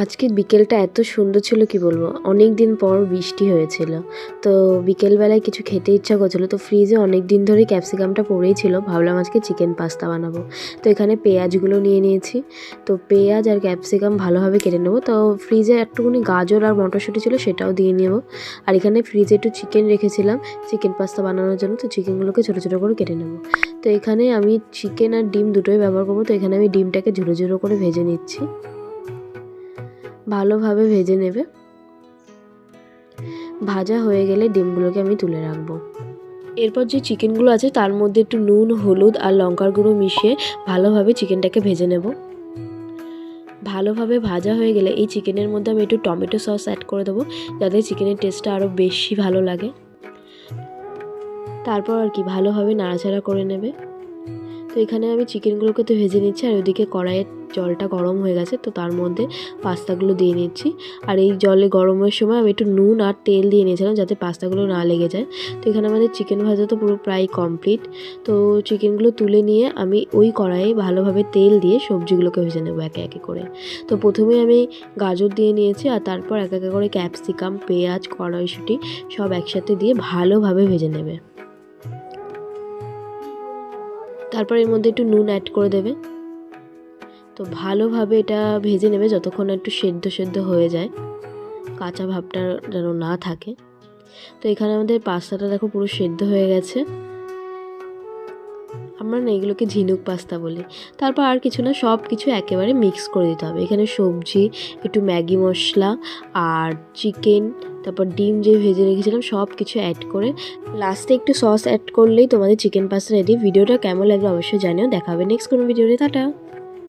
আজকের বিকেলটা এত সুন্দর ছিল কি বলবো, অনেক দিন পর বৃষ্টি হয়েছিল। তো বিকেলবেলায় কিছু খেতে ইচ্ছা করছিল, তো ফ্রিজে অনেক দিন ধরেই ক্যাপসিকামটা পড়েই ছিল, ভাবলাম আজকে চিকেন পাস্তা বানাবো। তো এখানে পেঁয়াজগুলো নিয়ে নিয়েছি। তো পেঁয়াজ আর ক্যাপসিকাম ভালোভাবে কেটে নেবো। তো ফ্রিজে একটুখানি গাজর আর মটরশুঁটি ছিল, সেটাও দিয়ে নেবো। আর এখানে ফ্রিজে একটু চিকেন রেখেছিলাম চিকেন পাস্তা বানানোর জন্য, তো চিকেনগুলোকে ছোটো ছোটো করে কেটে নেবো। তো এখানে আমি চিকেন আর ডিম দুটোই ব্যবহার করবো। তো এখানে আমি ডিমটাকে ঝুড়ো ঝুড়ো করে ভেজে নিচ্ছি, ভালোভাবে ভেজে নেবে। ভাজা হয়ে গেলে ডিমগুলোকে আমি তুলে রাখবো। এরপর যে চিকেনগুলো আছে তার মধ্যে একটু নুন, হলুদ আর লঙ্কার গুঁড়ো মিশিয়ে ভালোভাবে চিকেনটাকে ভেজে নেব। ভালোভাবে ভাজা হয়ে গেলে এই চিকেনের মধ্যে আমি একটু টমেটো সস অ্যাড করে দেবো, যাতে চিকেনের টেস্টটা আরও বেশি ভালো লাগে। তারপর আর কি ভালোভাবে নাড়াচাড়া করে নেবে। তো এখানে আমি চিকেনগুলোকে তো ভেজে নিচ্ছি, আর ওইদিকে কড়াইয়ের জলটা গরম হয়ে গেছে, তো তার মধ্যে পাস্তাগুলো দিয়ে নিচ্ছি। আর এই জলে গরমের সময় আমি একটু নুন আর তেল দিয়ে নিয়েছিলাম, যাতে পাস্তাগুলো না লেগে যায়। তো এখানে আমাদের চিকেন ভাজা তো পুরো প্রায় কমপ্লিট। তো চিকেনগুলো তুলে নিয়ে আমি ওই কড়াইয়ে ভালোভাবে তেল দিয়ে সবজিগুলোকে ভেজে নেবো একে একে করে। তো প্রথমে আমি গাজর দিয়ে নিয়েছি, আর তারপর এক একে করে ক্যাপসিকাম, পেঁয়াজ, কড়াইশুঁটি সব একসাথে দিয়ে ভালোভাবে ভেজে নেবে। তারপর এর মধ্যে একটু নুন অ্যাড করে দেবে। তো ভালোভাবে এটা ভেজে নেবে যতক্ষণ একটু সেদ্ধ সেদ্ধ হয়ে যায়, কাঁচা ভাবটা যেন না থাকে। তো এখানে আমাদের পাস্তাটা দেখো পুরো সেদ্ধ হয়ে গেছে। আমরা না এগুলোকে ঝিনুক পাস্তা বলি। তারপর আর কিছু না, সব কিছু একেবারে মিক্স করে দিতে হবে। এখানে সবজি, একটু ম্যাগি মশলা আর চিকেন, তারপর ডিম যে ভেজে রেখেছিলাম সব কিছু অ্যাড করে লাস্টে একটু সস অ্যাড করলেই তোমাদের চিকেন পাস্তা রেডি। ভিডিওটা কেমন লাগবে অবশ্যই জানিও। দেখা হবে নেক্সট কোনো ভিডিওতে। টাটা।